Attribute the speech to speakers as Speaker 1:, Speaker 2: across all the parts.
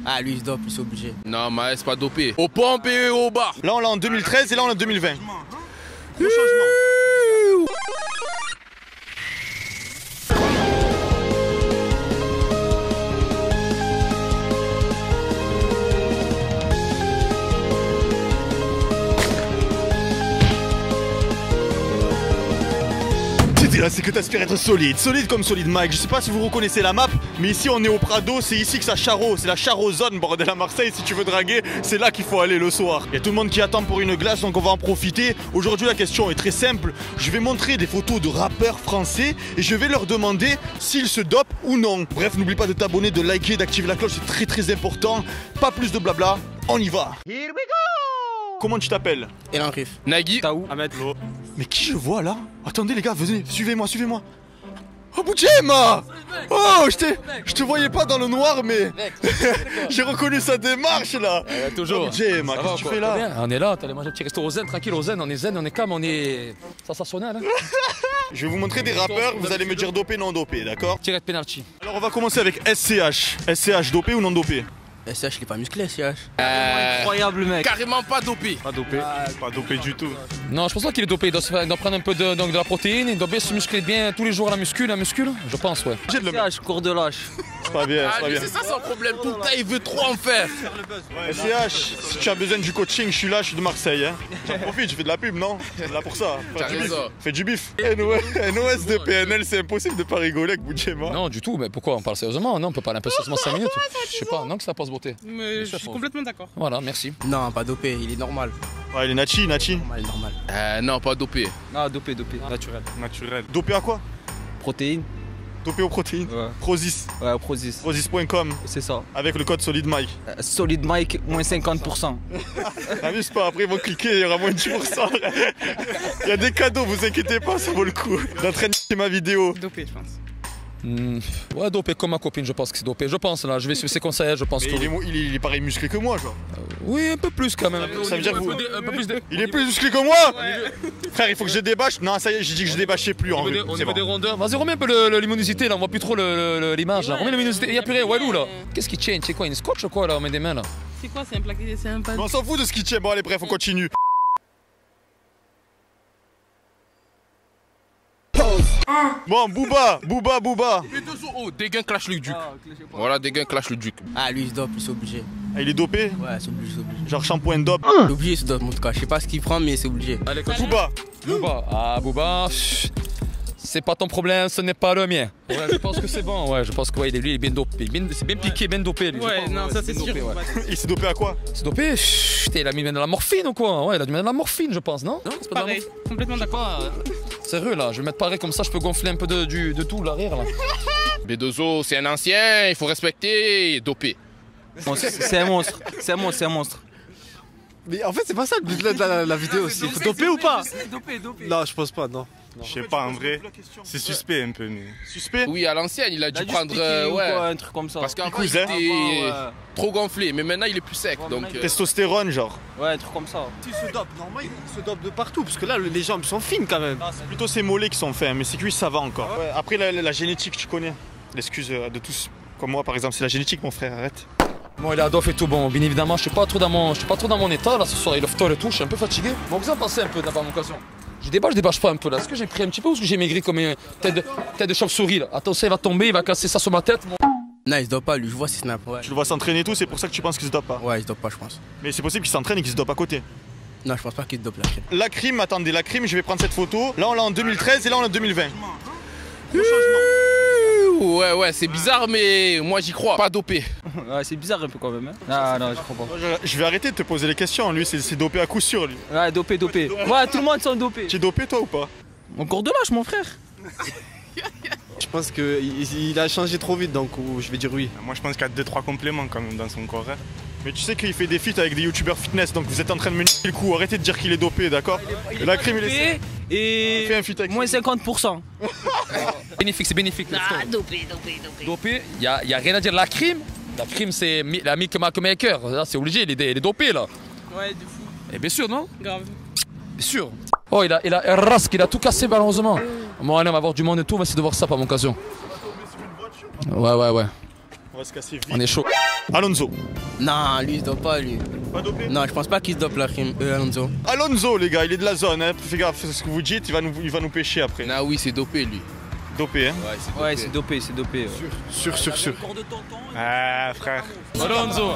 Speaker 1: Ah, lui, il se dope, c'est obligé.
Speaker 2: Non, mais c'est pas dopé. Au pompe et au bar.
Speaker 3: Là, on l'a en 2013 et là, on l'a en 2020.
Speaker 1: Gros changement.
Speaker 3: Là, c'est que t'aspires être solide, solide comme Solid Mike. Je sais pas si vous reconnaissez la map, mais ici on est au Prado, c'est ici que ça charro, c'est la charrozone, bordel à Marseille. Si tu veux draguer, c'est là qu'il faut aller le soir. Il y a tout le monde qui attend pour une glace, donc on va en profiter. Aujourd'hui, la question est très simple. Je vais montrer des photos de rappeurs français et je vais leur demander s'ils se dopent ou non. Bref, n'oublie pas de t'abonner, de liker, d'activer la cloche, c'est très important. Pas plus de blabla, on y va. Here we go. Comment tu t'appelles?
Speaker 1: Elan Rif.
Speaker 2: Nagui.
Speaker 4: Taou. Ahmed.
Speaker 3: Mais qui je vois là? Attendez les gars, venez, suivez-moi, suivez-moi. Oh Boudjema! Oh, je te voyais pas dans le noir, mais j'ai reconnu sa démarche là.
Speaker 4: Toujours.
Speaker 3: Boudjema, qu'est-ce que tu fais là?
Speaker 4: On est là, t'as allé manger un petit resto au zen, tranquille au zen, on est zen, on est calme, on est sensationnel. Hein.
Speaker 3: Je vais vous montrer des rappeurs, vous allez me dire dopé, non dopé, d'accord?
Speaker 4: Tiré de penalty.
Speaker 3: Alors on va commencer avec SCH. SCH dopé ou non dopé?
Speaker 1: SCH, il est pas musclé, SCH.
Speaker 4: Incroyable mec.
Speaker 2: Carrément pas dopé.
Speaker 5: Pas dopé, pas dopé du tout.
Speaker 4: Non, je pense pas qu'il est dopé, il doit prendre un peu de la protéine, il doit bien se muscler bien tous les jours la muscule, je pense, ouais.
Speaker 3: J'ai de le mettre.
Speaker 4: cours de lâche.
Speaker 3: C'est pas bien, c'est
Speaker 2: Ah,
Speaker 3: pas
Speaker 2: lui,
Speaker 3: bien.
Speaker 2: c'est ça son problème. Tout le temps, il veut trop en faire.
Speaker 3: SCH, si tu as besoin du coaching, je suis là, je suis de Marseille. Hein. J'en profite, je fais de la pub, non? Je suis là pour ça.
Speaker 2: T'as raison.
Speaker 3: Fais du bif. NOS de PNL, c'est impossible de pas rigoler avec Boudjema.
Speaker 4: Non, du tout, mais pourquoi on parle sérieusement? Non, on peut parler un peu sérieusement 5 minutes. Je sais pas, non que ça passe beauté.
Speaker 6: Mais je suis complètement d'accord.
Speaker 4: Voilà, merci.
Speaker 1: Non, pas dopé, il est normal.
Speaker 3: Ouais, il est Nachi.
Speaker 1: Normal, normal.
Speaker 2: Non, pas dopé.
Speaker 4: Ah, dopé, naturel.
Speaker 5: Naturel.
Speaker 3: Dopé à quoi?
Speaker 4: Protéine.
Speaker 3: Dopé aux protéines.
Speaker 4: Ouais.
Speaker 3: Prozis.
Speaker 4: Ouais, Prozis.
Speaker 3: Prozis.com.
Speaker 4: C'est ça.
Speaker 3: Avec le code Solid Mike.
Speaker 4: Solid Mike, moins 50%.
Speaker 3: T'amuses pas, après ils vont cliquer, il y aura moins de 10%. Il y a des cadeaux, vous inquiétez pas, ça vaut le coup. D'entraîner ma vidéo.
Speaker 6: Dopé, je pense.
Speaker 4: Ouais, dopé comme ma copine, je pense que c'est dopé. Je pense là, je vais suivre ses conseils, je pense
Speaker 3: Mais
Speaker 4: que.
Speaker 3: il est pareil musclé que moi, genre.
Speaker 4: Oui, un peu plus quand même.
Speaker 3: Ça veut dire que vous.
Speaker 4: Un peu plus de.
Speaker 3: Il est plus musclé que moi. Frère, il faut que je débâche. Non, ça y est, j'ai dit que je débâchais plus en vrai.
Speaker 4: Au
Speaker 3: C'est
Speaker 4: niveau des
Speaker 3: bon.
Speaker 4: rondeurs. Vas-y, remets un peu la luminosité là, on voit plus trop l'image là. Remets la luminosité. Il y a plus rien, Walou là. Qu'est-ce qui tient? C'est quoi, une scotch ou quoi là? On met des mains là.
Speaker 6: C'est quoi? C'est un plaqué, c'est un pas.
Speaker 3: Mais on s'en fout de ce qui tient. Bon, allez, bref, on continue. Bon, Booba.
Speaker 2: Oh, Dégain clash le duc. Voilà, Dégain clash le duc.
Speaker 1: Ah, lui, il se dope, c'est obligé.
Speaker 3: Ah, il est dopé.
Speaker 1: Ouais, c'est obligé, c'est obligé.
Speaker 3: Genre shampoing dope.
Speaker 1: C'est obligé, il se dope, en tout cas. Je sais pas ce qu'il prend, mais c'est obligé.
Speaker 4: Allez, continue.
Speaker 3: Booba.
Speaker 4: Booba. Ah, Booba. C'est pas ton problème, ce n'est pas le mien. Ouais, je pense que c'est bon. Ouais, je pense que ouais, lui, il est bien dopé. C'est bien piqué, bien dopé. Lui,
Speaker 6: Ouais, non, ça c'est sûr.
Speaker 4: dopé, ouais.
Speaker 3: Il s'est dopé à quoi?
Speaker 4: C'est dopé. Chut, il a mis de la morphine ou quoi? Ouais, il a dû mettre de la morphine, je pense, non? Non, c'est pas de la
Speaker 6: Pareil,
Speaker 4: morphine.
Speaker 6: complètement d'accord.
Speaker 4: Sérieux là, je vais mettre pareil comme ça, je peux gonfler un peu de tout l'arrière là.
Speaker 2: Bedozo, c'est un ancien, il faut respecter. Dopé.
Speaker 4: C'est un monstre, c'est un monstre.
Speaker 7: Mais en fait, c'est pas ça le but de la vidéo aussi. Faut doper ou pas?
Speaker 6: Dopé.
Speaker 7: Non, je pense pas, non.
Speaker 5: Je sais pas en vrai. C'est suspect un peu, mais.
Speaker 3: Suspect.
Speaker 2: Oui, à l'ancienne, il a dû prendre. Ouais.
Speaker 4: un truc comme ça.
Speaker 2: Parce qu'en fait, il
Speaker 3: cousin.
Speaker 2: était trop gonflé, mais maintenant il est plus sec. Donc,
Speaker 3: Testostérone, genre.
Speaker 4: Ouais, un truc comme ça.
Speaker 7: Il se dope, normal, il se dope de partout. Parce que là, les jambes sont fines quand même.
Speaker 3: C'est plutôt ses mollets qui sont fins, mais ses cuisses ça va encore. Ouais, après la génétique, tu connais. L'excuse de tous. Comme moi par exemple, c'est la génétique mon frère, arrête.
Speaker 4: Bon, il est à dof et tout, bon, bien évidemment, je suis pas trop dans mon état là ce soir, il love tôt et tout, je suis un peu fatigué. Bon, vous en pensez un peu d'abord mon occasion. Je débâche pas un peu là. Est-ce que j'ai pris un petit peu ou est-ce que j'ai maigri comme une tête de chauve-souris là? Attention, il va tomber, il va casser ça sur ma tête.
Speaker 1: Non, il se dope pas, lui, je vois ses snaps. Ouais,
Speaker 3: Tu le vois s'entraîner et tout, c'est pour ça que tu penses qu'il se dope pas.
Speaker 1: ouais, il se dope pas, je pense.
Speaker 3: Mais c'est possible qu'il s'entraîne et qu'il se dope à côté.
Speaker 1: Non, je pense pas qu'il se dope la crème.
Speaker 3: La crime, attendez, la crime, je vais prendre cette photo. Là on l'a en 2013 et là on l'a en 2020.
Speaker 2: ouais, c'est bizarre, mais moi j'y crois. Pas dopé.
Speaker 4: Ouais, c'est bizarre un peu quand même. Hein. Ah non, je crois pas.
Speaker 3: Je vais arrêter de te poser les questions, lui c'est dopé à coup sûr lui.
Speaker 4: Ouais, dopé. Ouais, tout le monde sont dopés.
Speaker 3: Tu es dopé toi ou pas?
Speaker 4: Mon cours de lâche, mon frère.
Speaker 7: Je pense qu'il a changé trop vite, donc je vais dire oui.
Speaker 5: Moi je pense qu'il y a 2-3 compléments quand même dans son corps. Hein.
Speaker 3: Mais tu sais qu'il fait des feats avec des youtubeurs fitness, donc vous êtes en train de me niquer le coup, arrêtez de dire qu'il est dopé, d'accord? La crime il est...
Speaker 4: Et
Speaker 3: Fais un feat avec
Speaker 4: moins 50%. Bénéfique, c'est bénéfique.
Speaker 6: Ah, dopé.
Speaker 4: Dopé, y a rien à dire. La crime, c'est la Mick Maker. Là, c'est obligé, il est dopé là.
Speaker 6: Ouais, de fou.
Speaker 4: Et bien sûr, non?
Speaker 6: Grave.
Speaker 4: Bien sûr. Oh, il a Rask, il a tout cassé malheureusement. Bon, allez, on va avoir du monde et tout, on va essayer de voir ça par mon occasion. Ouais.
Speaker 3: On va se casser vite.
Speaker 4: On est chaud.
Speaker 3: Alonso.
Speaker 1: Non, lui, il se dope pas, lui.
Speaker 3: Pas dopé?
Speaker 1: Non, je pense pas qu'il se dope, Alonso.
Speaker 3: Alonso, les gars, il est de la zone. Hein. Fais gaffe, c'est ce que vous dites, il va nous pêcher après.
Speaker 2: Ah oui, c'est dopé lui.
Speaker 3: Dopé, hein.
Speaker 6: Ouais, c'est dopé, c'est dopé.
Speaker 3: Sûr.
Speaker 5: Ah, frère.
Speaker 4: Alonso.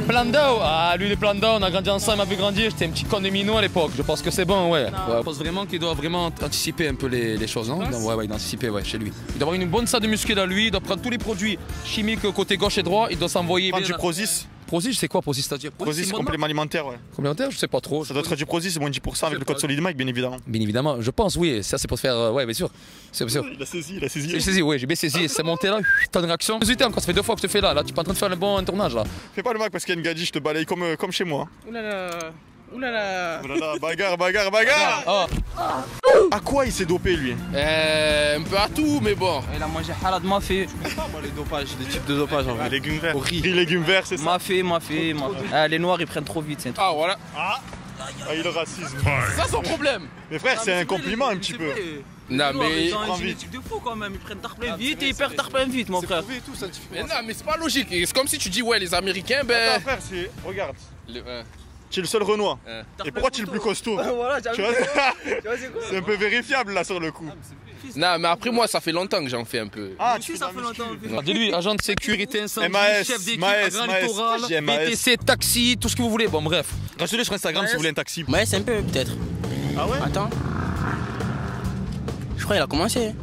Speaker 4: Plando. Ah, lui, les Plando, on a grandi ensemble, il m'a vu grandir. J'étais un petit con de minot à l'époque. Je pense que c'est bon, ouais. Je pense vraiment qu'il doit vraiment anticiper un peu les choses, non? Ouais, il doit anticiper, ouais, chez lui. Il doit avoir une bonne salle de muscu à lui. Il doit prendre tous les produits chimiques côté gauche et droit. Il doit s'envoyer.
Speaker 3: Prendre du Prozis.
Speaker 4: Prozis, c'est quoi Prozis, c'est-à-dire?
Speaker 3: Prozis, complément alimentaire, ouais.
Speaker 4: Complémentaire, je sais pas trop.
Speaker 3: Ça doit être du Prozis, c'est moins 10% avec le code Solid Mike, bien évidemment.
Speaker 4: Bien évidemment, je pense, oui. Ça, c'est pour se faire. Ouais, bien sûr. C'est sûr.
Speaker 3: Il a saisi.
Speaker 4: J'ai saisi, oui, j'ai bien saisi. C'est monté là. T'as une réaction. Désolé, encore, ça fait 2 fois que je te fais là. Là, tu es pas en train de faire le bon tournage là.
Speaker 3: Fais pas le Mac parce qu'il y a une gadji, je te balaye comme chez moi.
Speaker 6: Oulala.
Speaker 3: Oulala, bagarre. À quoi il s'est dopé lui?
Speaker 2: Un peu à tout, mais bon.
Speaker 6: Il a mangé halal mafé.
Speaker 7: Moi, les dopages, les types de dopage en
Speaker 5: Les
Speaker 7: vrai.
Speaker 5: légumes verts.
Speaker 3: Riz, légumes verts, c'est ça?
Speaker 6: Mafé. Ah, les noirs, ils prennent trop vite, c'est un truc.
Speaker 2: Ah voilà.
Speaker 3: Ah, il le racisme.
Speaker 2: Ça son problème.
Speaker 3: Mais frère, c'est un compliment un petit peu.
Speaker 2: Non mais.
Speaker 6: Ils ont
Speaker 3: prends
Speaker 6: une
Speaker 3: vite.
Speaker 6: génétique de fou quand même, ils prennent tarpin vite et ils perdent tarpin vite, mon frère.
Speaker 2: Mais non, mais c'est pas logique. C'est comme si tu dis ouais les Américains, ben.
Speaker 3: Attends, frère, c'est. Regarde.
Speaker 2: Le-
Speaker 3: Tu es le seul Renoir. Et pourquoi tu es le plus costaud?
Speaker 6: Voilà,
Speaker 3: Tu vois, c'est un peu vérifiable là sur le coup.
Speaker 2: Non mais après moi ça fait longtemps que j'en fais un peu.
Speaker 3: Ah,
Speaker 6: Si, ça fait longtemps.
Speaker 4: Dis-lui, agent de sécurité incendie,
Speaker 3: MAS,
Speaker 4: chef d'équipe,
Speaker 3: MAS,
Speaker 4: agent
Speaker 3: MAS,
Speaker 4: littoral,
Speaker 3: j'ai MAS.
Speaker 4: BTC, taxi, tout ce que vous voulez. Bon, bref. Restez-le sur Instagram si vous voulez un taxi.
Speaker 1: Ouais, c'est un peu, peut-être.
Speaker 3: Ah ouais?
Speaker 1: Attends. Je crois qu'il a commencé.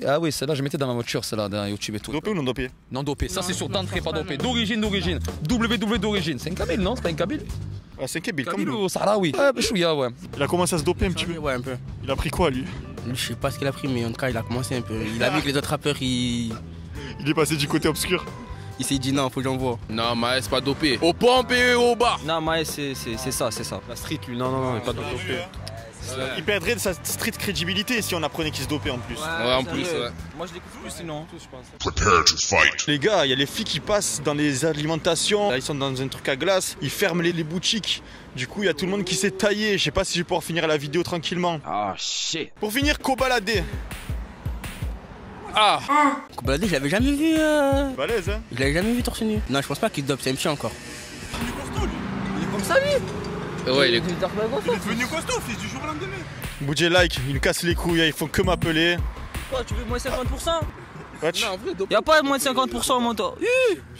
Speaker 4: Ah oui, celle-là, je mettais dans ma voiture, celle-là, dans YouTube et tout.
Speaker 3: Dopé ou non dopé?
Speaker 4: Non dopé, ça c'est sur d'entrée, pas dopé. D'origine. WW d'origine. C'est un Kabyle, non? C'est pas un Kabyle?
Speaker 3: Ah, c'est un Kabyle comme
Speaker 4: Kabyle
Speaker 3: nous.
Speaker 4: ou Sahraoui? Ouais, Béchouia, ouais.
Speaker 3: Il a commencé à se doper un petit peu.
Speaker 1: Ouais, un peu.
Speaker 3: Il a pris quoi lui?
Speaker 1: Lui, je sais pas ce qu'il a pris, mais en tout cas, il a commencé un peu. Il a vu que les autres rappeurs, il
Speaker 3: Il est passé du côté obscur.
Speaker 1: s'est dit non, faut que j'envoie.
Speaker 2: Non mais c'est pas dopé. Au pompe et au bar.
Speaker 6: Non, Maë, c'est ça.
Speaker 7: La street, lui, non, il est pas dopé.
Speaker 3: Il perdrait de sa street crédibilité si on apprenait qu'il se dopait en plus.
Speaker 2: Ouais en plus ouais.
Speaker 6: Moi, je l'écoute plus sinon. Je pense.
Speaker 3: Les gars, il y a les filles qui passent dans les alimentations. Là, ils sont dans un truc à glace. Ils ferment les boutiques. Du coup, il y a tout le monde qui s'est taillé. Je sais pas si je vais pouvoir finir la vidéo tranquillement.
Speaker 6: Ah, shit.
Speaker 3: Pour finir, Kobalade.
Speaker 2: Ah.
Speaker 1: Kobalade, je l'avais jamais vu.
Speaker 3: Balèze, hein?
Speaker 1: Je l'avais jamais vu torse nu. Non, je pense pas qu'il se dope, c'est un petit encore.
Speaker 2: Ouais il est.
Speaker 5: Il est devenu costaud, fils du jour au lendemain.
Speaker 3: Boudjé like, il me casse les couilles, ils font que m'appeler.
Speaker 6: Quoi, tu veux moins 50%?
Speaker 3: Watch.
Speaker 2: Non en vrai dopé.
Speaker 6: Y'a pas moins de 50% mon temps.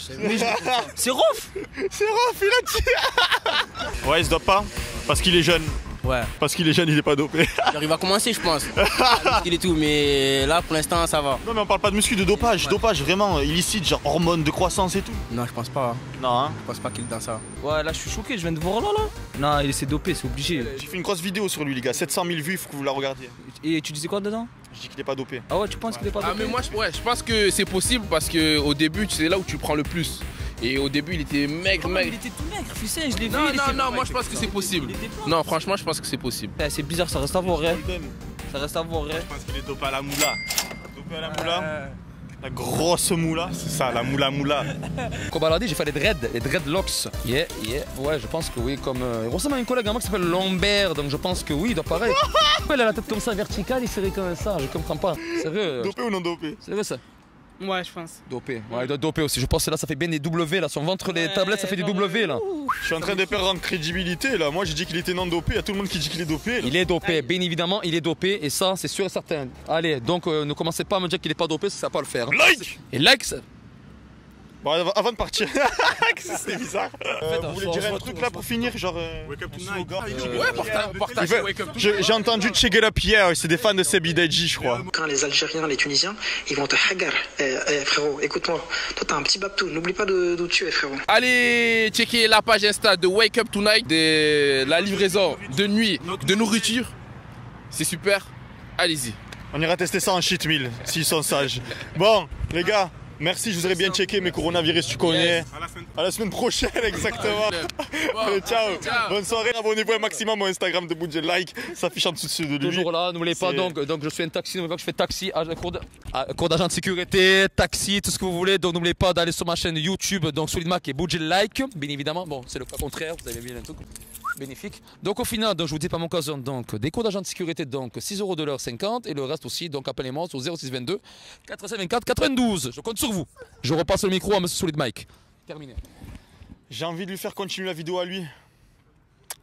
Speaker 6: C'est rof.
Speaker 3: C'est Rof, il a tiré. Ouais, il se dope pas. Parce qu'il est jeune.
Speaker 1: Ouais.
Speaker 3: Parce qu'il est jeune, il est pas dopé.
Speaker 1: Genre, il va commencer, je pense. Il est tout, mais là, pour l'instant, ça va.
Speaker 3: Non, mais on parle pas de muscu, de dopage.
Speaker 1: Ouais.
Speaker 3: Dopage vraiment illicite, genre hormones de croissance et tout.
Speaker 1: Non, je pense pas.
Speaker 3: Non, hein.
Speaker 1: Je pense pas qu'il est dans ça.
Speaker 6: Ouais, là, je suis choqué, je viens de voir là. Non, il s'est dopé, c'est obligé.
Speaker 3: J'ai fait une grosse vidéo sur lui, les gars. 700 000 vues, il faut que vous la regardiez.
Speaker 6: Et tu disais quoi dedans?
Speaker 3: Je dis qu'il est pas dopé.
Speaker 6: Ah ouais, tu penses qu'il est pas dopé?
Speaker 2: Ah mais moi je pense que c'est possible parce que au début tu sais là où tu prends le plus. Et au début il était maigre.
Speaker 6: Il était tout maigre, Fussin, je l'ai vu.
Speaker 2: Non
Speaker 6: il était-
Speaker 2: moi je pense que c'est possible.
Speaker 6: Il était blanc.
Speaker 2: Non franchement je pense que c'est possible.
Speaker 6: C'est bizarre, ça reste à voir, hein. Ça reste à voir, hein.
Speaker 5: Je pense qu'il est dopé à la moula.
Speaker 3: Dopé à la moula. La grosse moula.
Speaker 5: C'est ça, la moula.
Speaker 4: Kobalade, j'ai fait les dreadlocks. Yeah. Ouais, je pense que oui, comme. Il ressemble à un collègue à moi qui s'appelle Lambert, donc je pense que oui, il doit pareil. Pourquoi il a la tête comme ça verticale, il serait comme ça, je comprends pas. Sérieux.
Speaker 3: Dopé ou non dopé?
Speaker 4: C'est vrai ça?
Speaker 8: Ouais, je pense.
Speaker 4: Dopé. Ouais, il doit être dopé aussi. Je pense que là, ça fait bien des W là. Son ventre, les tablettes, ça fait des W là.
Speaker 3: Je suis en train de perdre en crédibilité là. Moi j'ai dit qu'il était non dopé, il y a tout le monde qui dit qu'il est dopé. Là.
Speaker 4: Il est dopé, bien évidemment, il est dopé et ça, c'est sûr et certain. Allez, donc ne commencez pas à me dire qu'il est pas dopé, ça va pas le faire.
Speaker 3: Like.
Speaker 4: Et like, ça.
Speaker 3: Bon, avant de partir, c'était bizarre. Vous voulez dire un truc là pour finir, genre.
Speaker 5: Wake up
Speaker 3: un
Speaker 5: tonight.
Speaker 3: slogan
Speaker 2: Ouais partage
Speaker 3: Il veut-
Speaker 2: Wake Up.
Speaker 3: J'ai entendu Check It Up hier, c'est des fans de Sebi Daji, je crois.
Speaker 9: Quand les Algériens, les Tunisiens, ils vont te hagar. Frérot, écoute-moi. Toi, t'as un petit babtou. N'oublie pas d'où tu es, frérot.
Speaker 2: Allez checker la page Insta de Wake Up Tonight, de la livraison de nuit de nourriture. C'est super. Allez-y.
Speaker 3: On ira tester ça en cheat meal, s'ils sont sages. Bon, les gars, merci, je vous aurais bien checké mes coronavirus, tu connais. À la semaine prochaine, exactement. Allez, ciao. Bonne soirée, abonnez-vous un maximum au Instagram de Boudjé Like, ça affiche en dessous de lui.
Speaker 4: Toujours là, n'oubliez pas
Speaker 3: C'est-
Speaker 4: donc je suis un taxi, n'oubliez pas que je fais taxi, cours d'agent de sécurité, taxi, tout ce que vous voulez. Donc n'oubliez pas d'aller sur ma chaîne YouTube, donc Solid Mac et Boudjé Like, bien évidemment. Bon, c'est le cas contraire, vous avez bien un truc. Bénéfique. Donc au final, donc, je vous dis pas mon cousin, donc des codes d'agent de sécurité, donc 6 € de l'heure 50 et le reste aussi, donc appelez-moi au 0622 424 92. Je compte sur vous. Je repasse le micro à Monsieur Solid Mike. Terminé.
Speaker 3: J'ai envie de lui faire continuer la vidéo à lui.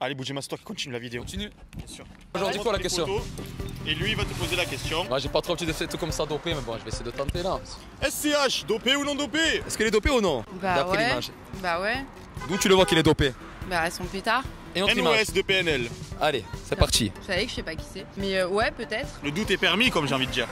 Speaker 3: Allez, Boudjema, c'est toi qui continue la vidéo.
Speaker 4: Continue.
Speaker 3: Bien sûr.
Speaker 4: Aujourd'hui, quoi la question?
Speaker 3: Et lui, il va te poser la question.
Speaker 4: Moi, j'ai pas trop d'effets tout comme ça dopé, mais bon, je vais essayer de tenter là.
Speaker 3: SCH, dopé ou non dopé?
Speaker 4: Est-ce qu'il est dopé ou non?
Speaker 8: Bah
Speaker 4: D'après
Speaker 8: ouais.
Speaker 4: l'image.
Speaker 8: Bah ouais.
Speaker 4: D'où tu le vois qu'il est dopé?
Speaker 8: Bah son pétard.
Speaker 4: Et notre image.
Speaker 3: NOS de PNL.
Speaker 4: Allez, c'est parti.
Speaker 8: Je savais que je sais pas qui c'est. Mais ouais, peut-être.
Speaker 3: Le doute est permis, comme j'ai envie de dire.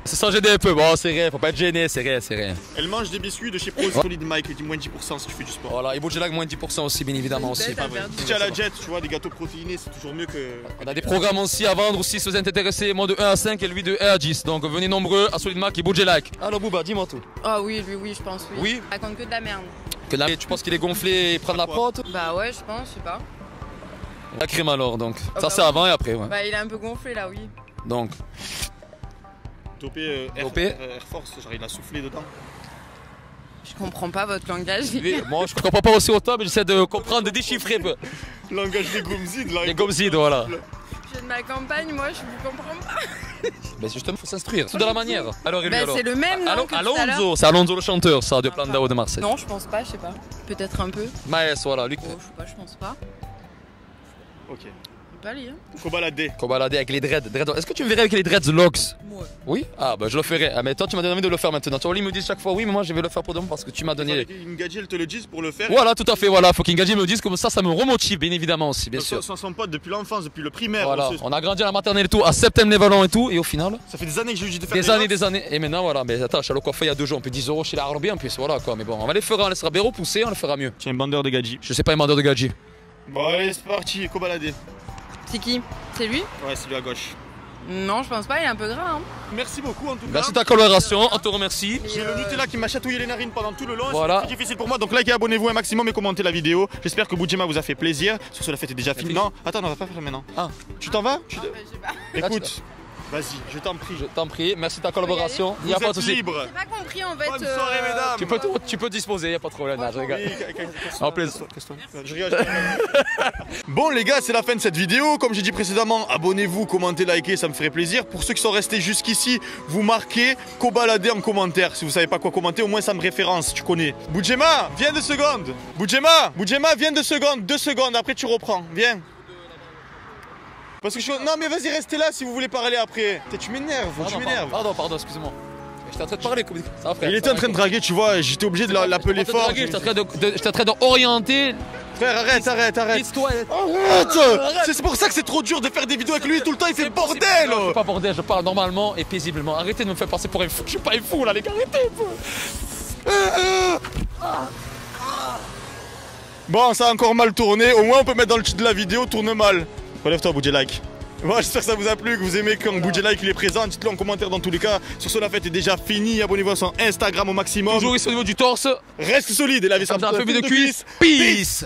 Speaker 4: C'est sans gêner un peu. Bon, c'est rien, faut pas être gêné, c'est rien, c'est rien.
Speaker 3: Elle mange des biscuits de chez Pro Solid Mike, il dit moins 10% si tu fais du sport.
Speaker 4: Voilà, et Boudjelak moins 10% aussi, bien évidemment aussi.
Speaker 3: Si tu as la jet, tu vois, des gâteaux protéinés, c'est toujours mieux que.
Speaker 4: On a des programmes aussi à vendre aussi si vous êtes intéressés, moi de 1 à 5 et lui de 1 à 10. Donc venez nombreux à Solid Mike et Boudjelak. Alors Bouba, dis-moi tout.
Speaker 8: Ah oui, lui, oui, je pense, oui.
Speaker 4: Oui.
Speaker 8: Il raconte que de la merde.
Speaker 4: Que là, tu penses qu'il est gonflé et prendre la prod?
Speaker 8: Bah ouais, je pense, je sais pas.
Speaker 4: La crème alors, donc.
Speaker 8: Oh,
Speaker 4: Ça
Speaker 8: bah
Speaker 4: c'est
Speaker 8: oui.
Speaker 4: avant et après, ouais.
Speaker 8: Bah il est un peu gonflé là, oui.
Speaker 4: Donc,
Speaker 3: Dopé
Speaker 4: Dopé.
Speaker 3: Air Force, genre il a soufflé dedans.
Speaker 8: Je comprends pas votre langage.
Speaker 4: moi je comprends pas aussi autant, mais j'essaie de comprendre, de déchiffrer un peu.
Speaker 3: Langage des gomzides là.
Speaker 4: Les gomzides, voilà.
Speaker 8: Je suis de ma campagne, moi, je vous comprends pas.
Speaker 4: Mais justement, faut s'instruire. C'est de la manière. Alors,
Speaker 8: Bah c'est le même, non, que tout à l'heure.
Speaker 4: Alonso, c'est Alonso le chanteur, ça, de Plan d'Ao de Marseille.
Speaker 8: Non, je pense pas, je sais pas. Peut-être un peu.
Speaker 4: Maes, voilà, lui.
Speaker 8: Oh, je sais pas, je pense pas.
Speaker 3: Ok.
Speaker 8: Pas lui, hein.
Speaker 3: Kobalade.
Speaker 4: Kobalade avec les dreads. Est-ce que tu me verrais avec les dreads locks?
Speaker 8: Ouais.
Speaker 4: Oui? Ah, bah je le ferai. Ah, mais toi, tu m'as donné envie de le faire maintenant. Tu vois, lui me dit chaque fois oui, mais moi je vais le faire pour demain parce que tu m'as donné.
Speaker 3: Ngadji, elle te le dise pour le faire.
Speaker 4: Voilà, tout à fait, voilà. Faut qu'Ingadji me le dise comme ça, ça me remotive, bien évidemment aussi, bien sûr.
Speaker 3: Son pote depuis l'enfance, depuis le primaire.
Speaker 4: Voilà, on a grandi à la maternelle et tout, à Septembre-les-Vallons et tout, et au final.
Speaker 3: Ça fait des années que je lui dis de faire
Speaker 4: des années. Et maintenant, voilà, mais attends, je suis allé au coiffeur il y a 2 jours, on peut 10 € chez la Arabie en plus, voilà quoi. Mais bon, on va les faire, on laissera bien repousser, on le fera mieux.
Speaker 3: Tu es un bandeur de Gadji.
Speaker 4: Je sais pas, un mandeur de Gadji.
Speaker 3: Bon, allez, c'est parti, Kobalade.
Speaker 8: C'est qui? C'est lui?
Speaker 3: Ouais, c'est lui à gauche.
Speaker 8: Non, je pense pas, il est un peu gras, hein.
Speaker 3: Merci beaucoup en tout cas.
Speaker 4: Merci de ta coloration, on te remercie.
Speaker 3: J'ai le Nutella qui m'a chatouillé les narines pendant tout le long.
Speaker 4: Voilà.
Speaker 3: C'est très difficile pour moi, donc likez, abonnez-vous un maximum et commentez la vidéo. J'espère que Boudjema vous a fait plaisir. Sur ce, la fête est déjà finie. Non, attends, on va pas faire ça maintenant.
Speaker 4: Ah.
Speaker 3: Tu t'en vas?
Speaker 8: Non, bah, je sais pas.
Speaker 3: Écoute, vas-y, je t'en prie.
Speaker 4: Je t'en prie, merci de ta collaboration. Il
Speaker 3: Vous
Speaker 4: y a pas de
Speaker 3: êtes
Speaker 4: souci.
Speaker 3: libre.
Speaker 8: J'ai pas compris en fait.
Speaker 3: Bonne soirée, mesdames.
Speaker 4: Tu peux disposer, y a pas de problème, je rigole. En plaisir.
Speaker 3: Je rigole. Bon les gars, c'est la fin de cette vidéo. Comme j'ai dit précédemment, abonnez-vous, commentez, likez, ça me ferait plaisir. Pour ceux qui sont restés jusqu'ici, vous marquez Kobalade en commentaire. Si vous savez pas quoi commenter, au moins ça me référence, tu connais. Boudjema, viens 2 secondes. Boudjema, viens 2 secondes. 2 secondes, après tu reprends. Viens. Parce que je suis... Non mais vas-y, restez là si vous voulez parler après. Tu m'énerves, tu m'énerves.
Speaker 4: Pardon, excuse-moi. J'étais en train de parler, ça va, frère.
Speaker 3: Il était en train de draguer, tu vois, j'étais obligé de l'appeler fort.
Speaker 4: J'étais en train d'orienter.
Speaker 3: Frère, arrête. Arrête. C'est pour ça que c'est trop dur de faire des vidéos avec lui tout le temps, il fait bordel.
Speaker 4: Je fais pas bordel, je parle normalement et paisiblement. Arrêtez de me faire passer pour un fou. Je suis pas un fou là, les gars, arrêtez.
Speaker 3: Bon, ça a encore mal tourné, au moins on peut mettre dans le titre de la vidéo, tourne mal. Relève-toi, Boudjelak. Bon, j'espère que ça vous a plu, que vous aimez quand Boudjelak il est présent. Dites-le en commentaire dans tous les cas. Sur ce, la fête est déjà finie. Abonnez-vous à son Instagram au maximum.
Speaker 4: Toujours ici au niveau du torse.
Speaker 3: Reste solide et la vie sera
Speaker 4: un peu de cuisse. Peace.